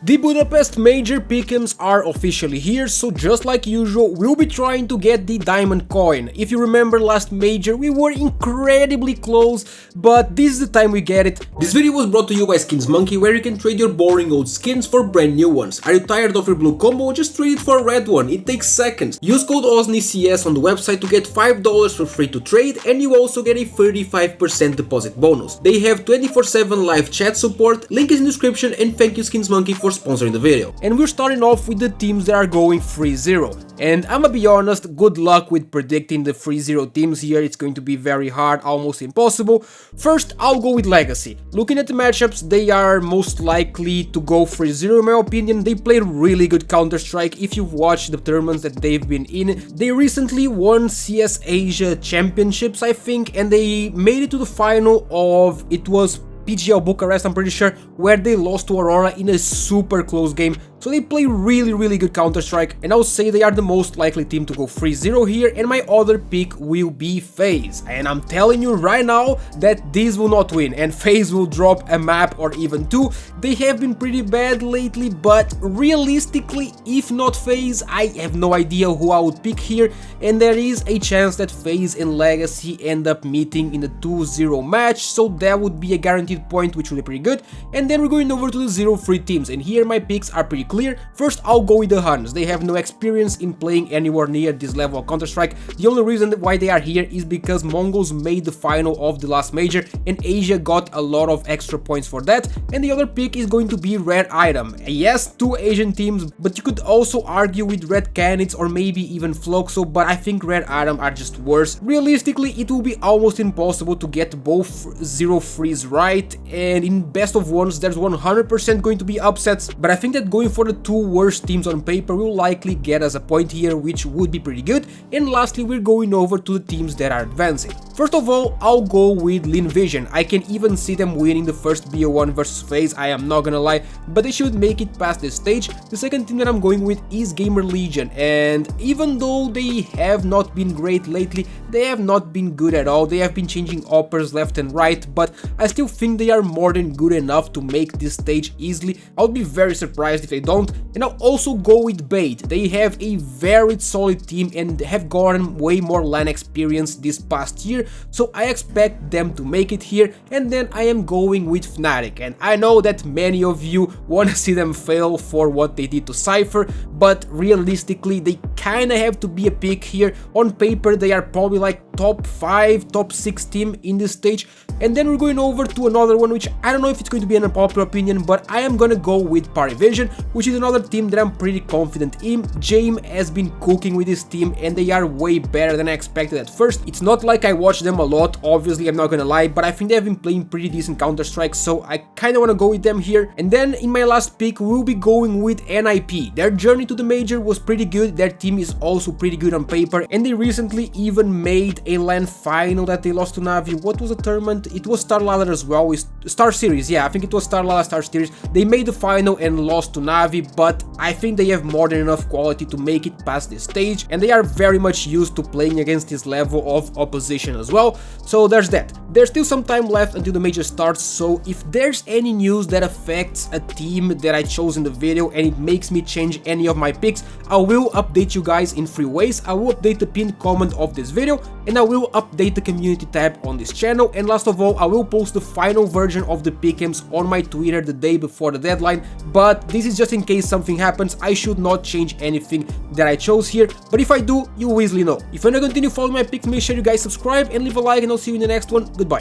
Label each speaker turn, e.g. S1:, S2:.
S1: The Budapest major Pickems are officially here, so just like usual, we'll be trying to get the diamond coin. If you remember last major, we were incredibly close, but this is the time we get it. This video was brought to you by Skins Monkey, where you can trade your boring old skins for brand new ones. Are you tired of your blue combo? Just trade it for a red one, it takes seconds. Use code OSNICS on the website to get $5 for free to trade, and you also get a 35% deposit bonus. They have 24/7 live chat support, link is in the description, and thank you Skins Monkey for sponsoring the video. And we're starting off with the teams that are going 3-0. And I'ma be honest, good luck with predicting the 3-0 teams here, it's going to be very hard, almost impossible. First, I'll go with Legacy. Looking at the matchups, they are most likely to go 3-0 in my opinion. They play really good Counter-Strike. If you've watched the tournaments that they've been in, they recently won CS Asia Championships, I think, and they made it to the final of, it was PGL Bucharest, I'm pretty sure, where they lost to Aurora in a super close game. So they play really good Counter-Strike, and I would say they are the most likely team to go 3-0 here, and my other pick will be FaZe. And I'm telling you right now that these will not win, and FaZe will drop a map or even two. They have been pretty bad lately, but realistically, if not FaZe, I have no idea who I would pick here, and there is a chance that FaZe and Legacy end up meeting in a 2-0 match, so that would be a guaranteed point, which would be pretty good. And then we're going over to the 0-3 teams, and here my picks are pretty clear. First, I'll go with the Huns. They have no experience in playing anywhere near this level of Counter-Strike. The only reason why they are here is because Mongols made the final of the last major and Asia got a lot of extra points for that. And the other pick is going to be Red Item. Yes, two Asian teams, but you could also argue with Red Canids or maybe even Floxo, but I think Red Item are just worse. Realistically, it will be almost impossible to get both 0-3s right, and in best of ones, there's 100% going to be upsets, but I think that going for the two worst teams on paper will likely get us a point here, which would be pretty good. And lastly, we're going over to the teams that are advancing. First of all, I'll go with Lean Vision. I can even see them winning the first BO1 versus FaZe, I am not gonna lie, but they should make it past this stage. The second team that I'm going with is Gamer Legion, and even though they have not been great lately, they have not been good at all. They have been changing uppers left and right, but I still think they are more than good enough to make this stage easily. I would be very surprised if they don't. And I'll also go with Bait. They have a very solid team and have gotten way more LAN experience this past year, so I expect them to make it here. And then I am going with Fnatic, and I know that many of you want to see them fail for what they did to Cypher, but realistically they kinda have to be a pick here. On paper they are probably like top 5, top 6 team in this stage. And then we're going over to another one, which I don't know if it's going to be an unpopular opinion, but I am gonna go with Parivision, which is another team that I'm pretty confident in. Jaime has been cooking with this team and they are way better than I expected at first. It's not like I watched them a lot, obviously, I'm not gonna lie, but I think they have been playing pretty decent Counter-Strike, so I kinda wanna go with them here. And then in my last pick, we'll be going with NIP. Their journey to the major was pretty good, their team is also pretty good on paper, and they recently even made a LAN final that they lost to Navi. What was the tournament? It was StarLadder as well, Star Series, yeah, I think it was StarLadder Star Series. They made the final and lost to Navi, but I think they have more than enough quality to make it past this stage, and they are very much used to playing against this level of opposition as well, so there's that. There's still some time left until the major starts, so if there's any news that affects a team that I chose in the video and it makes me change any of my picks, I will update you guys in 3 ways. I will update the pinned comment of this video, and I will update the community tab on this channel, and last of all, I will post the final version of the Pickems on my Twitter the day before the deadline, but this is just in case something happens. I should not change anything that I chose here, but if I do, you will easily know. If you want to continue following my picks, make sure you guys subscribe and leave a like, and I'll see you in the next one. Goodbye.